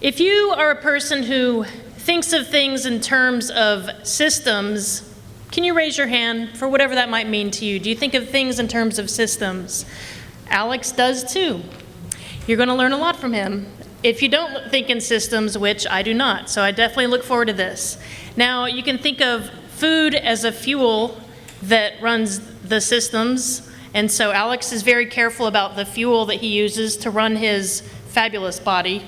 If you are a person who thinks of things in terms of systems, can you raise your hand for whatever that might mean to you? Do you think of things in terms of systems? Alex does too. You're going to learn a lot from him. If you don't think in systems, which I do not, so I definitely look forward to this. Now, you can think of food as a fuel that runs the systems, and so Alex is very careful about the fuel that he uses to run his fabulous body,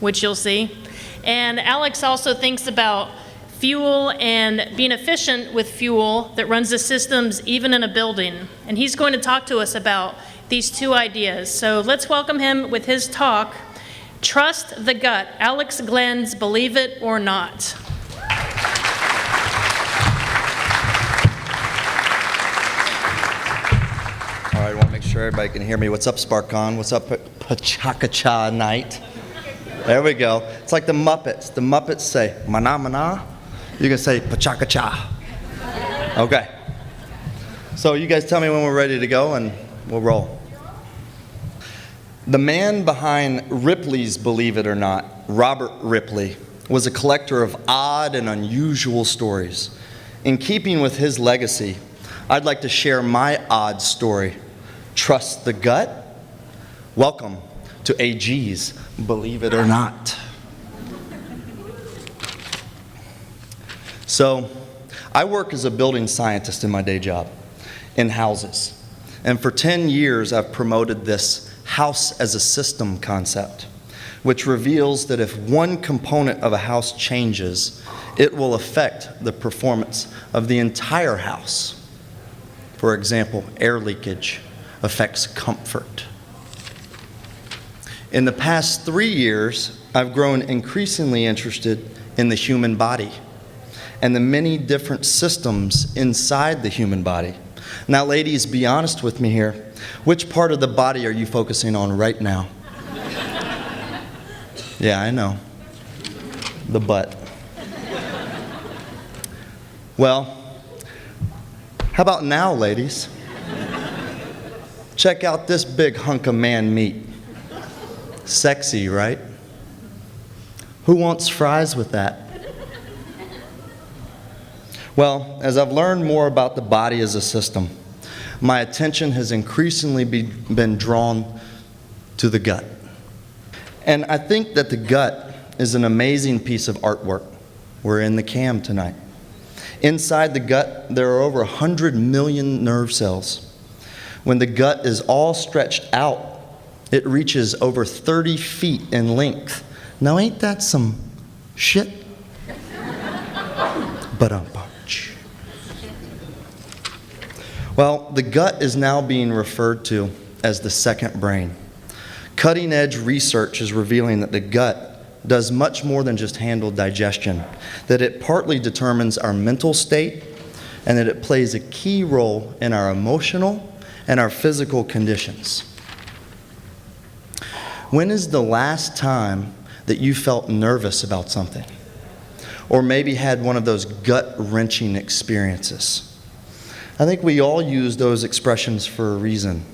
which you'll see. And Alex also thinks about fuel and being efficient with fuel that runs the systems even in a building. And he's going to talk to us about these two ideas. So let's welcome him with his talk, Trust the Gut, Alex Glenn's Believe It or Not. All right, I want to make sure everybody can hear me. What's up, SparkCon? What's up, Pachakacha Night? There we go. It's like the Muppets. The Muppets say, mana mana. You can say, Pachakacha. Okay. So you guys tell me when we're ready to go and we'll roll. The man behind Ripley's Believe It or Not, Robert Ripley, was a collector of odd and unusual stories. In keeping with his legacy, I'd like to share my odd story, Trust the Gut. Welcome to AG's Believe It or Not. So, I work as a building scientist in my day job, in houses. And for 10 years, I've promoted this house as a system concept, which reveals that if one component of a house changes, it will affect the performance of the entire house. For example, air leakage affects comfort. In the past 3 years, I've grown increasingly interested in the human body and the many different systems inside the human body. Now, ladies, be honest with me here. Which part of the body are you focusing on right now? Yeah, I know. The butt. Well, how about now, ladies? Check out this big hunk of man meat. Sexy, right? Who wants fries with that? Well, as I've learned more about the body as a system, my attention has increasingly been drawn to the gut. And I think that the gut is an amazing piece of artwork. We're in the cam tonight. Inside the gut, there are over 100 million nerve cells. When the gut is all stretched out, it reaches over 30 feet in length. Now, ain't that some shit? Well, the gut is now being referred to as the second brain. Cutting-edge research is revealing that the gut does much more than just handle digestion, that it partly determines our mental state, and that it plays a key role in our emotional and our physical conditions. When is the last time that you felt nervous about something? Or maybe had one of those gut-wrenching experiences? I think we all use those expressions for a reason.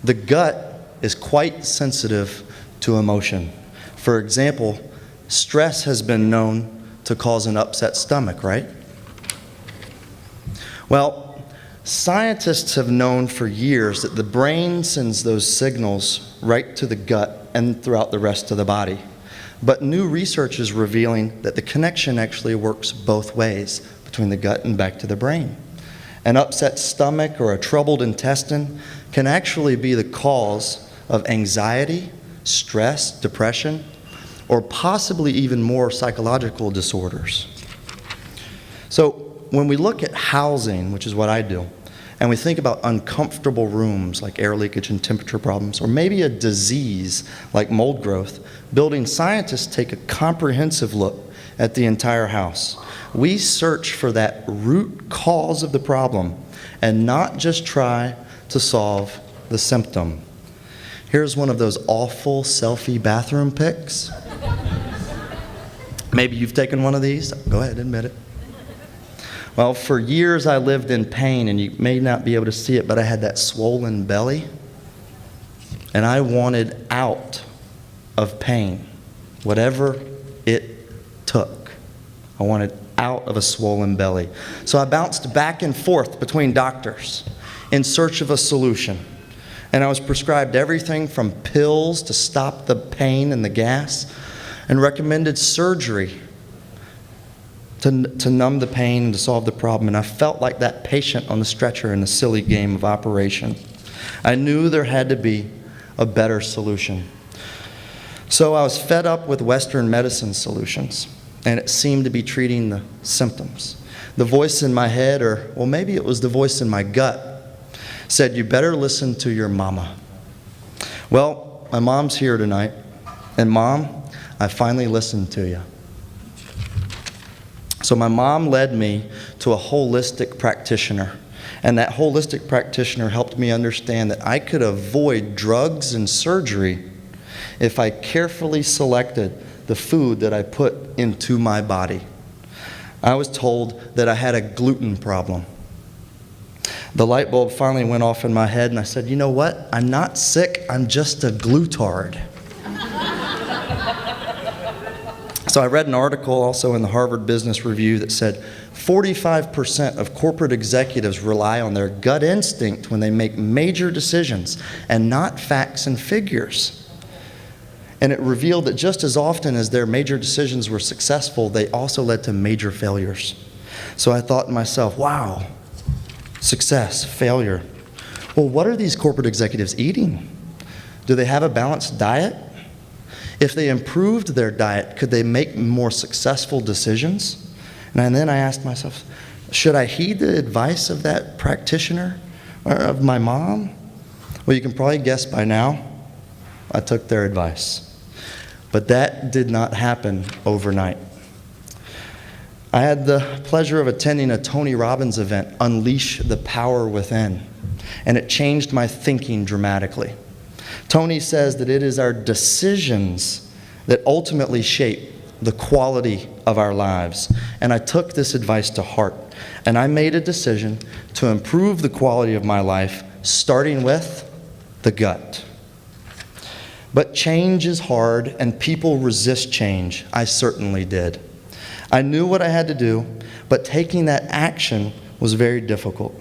The gut is quite sensitive to emotion. For example, stress has been known to cause an upset stomach, right? Well, scientists have known for years that the brain sends those signals right to the gut and throughout the rest of the body. But new research is revealing that the connection actually works both ways, between the gut and back to the brain. An upset stomach or a troubled intestine can actually be the cause of anxiety, stress, depression, or possibly even more psychological disorders. So when we look at housing, which is what I do, and we think about uncomfortable rooms like air leakage and temperature problems, or maybe a disease like mold growth, building scientists take a comprehensive look at the entire house. We search for that root cause of the problem and not just try to solve the symptom. Here's one of those awful selfie bathroom pics. Maybe you've taken one of these. Go ahead, admit it. Well, for years I lived in pain, and you may not be able to see it, but I had that swollen belly, and I wanted out of pain. whatever it took. I wanted out of a swollen belly. So I bounced back and forth between doctors in search of a solution. And I was prescribed everything from pills to stop the pain and the gas, and recommended surgery to numb the pain and to solve the problem. And I felt like that patient on the stretcher in a silly game of Operation. I knew there had to be a better solution. So I was fed up with Western medicine solutions, and it seemed to be treating the symptoms. The voice in my head, or well, maybe it was the voice in my gut, said, "You better listen to your mama." Well, my mom's here tonight, and Mom, I finally listened to you. So my mom led me to a holistic practitioner, and that holistic practitioner helped me understand that I could avoid drugs and surgery if I carefully selected the food that I put into my body. I was told that I had a gluten problem. The light bulb finally went off in my head, and I said, "You know what? I'm not sick, I'm just a glutard." So I read an article also in the Harvard Business Review that said 45% of corporate executives rely on their gut instinct when they make major decisions and not facts and figures. And it revealed that just as often as their major decisions were successful, they also led to major failures. So I thought to myself, wow, success, failure. Well, what are these corporate executives eating? Do they have a balanced diet? If they improved their diet, could they make more successful decisions? And then I asked myself, should I heed the advice of that practitioner or of my mom? Well, you can probably guess by now, I took their advice. But that did not happen overnight. I had the pleasure of attending a Tony Robbins event, Unleash the Power Within, and it changed my thinking dramatically. Tony says that it is our decisions that ultimately shape the quality of our lives. And I took this advice to heart, and I made a decision to improve the quality of my life, starting with the gut. But change is hard, and people resist change. I certainly did. I knew what I had to do, but taking that action was very difficult.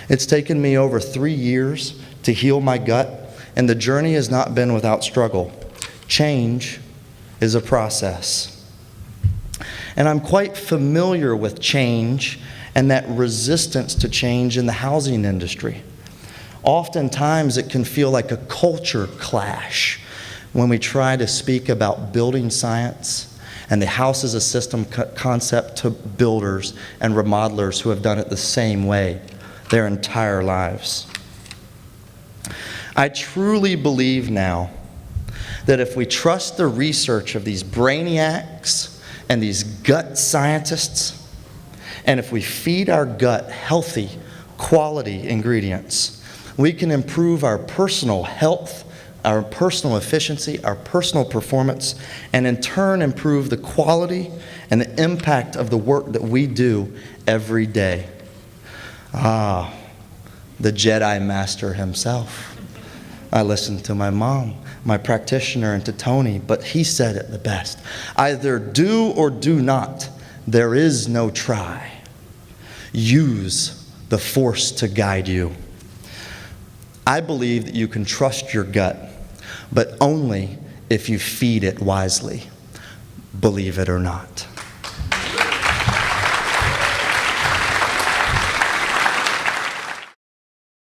It's taken me over 3 years to heal my gut, and the journey has not been without struggle. Change is a process. And I'm quite familiar with change and that resistance to change in the housing industry. Oftentimes it can feel like a culture clash when we try to speak about building science and the house as a system concept to builders and remodelers who have done it the same way their entire lives. I truly believe now that if we trust the research of these brainiacs and these gut scientists, and if we feed our gut healthy, quality ingredients, we can improve our personal health, our personal efficiency, our personal performance, and in turn improve the quality and the impact of the work that we do every day. Ah, the Jedi Master himself. I listened to my mom, my practitioner, and to Tony, but he said it the best. Either do or do not. There is no try. Use the force to guide you. I believe that you can trust your gut, but only if you feed it wisely. Believe it or not.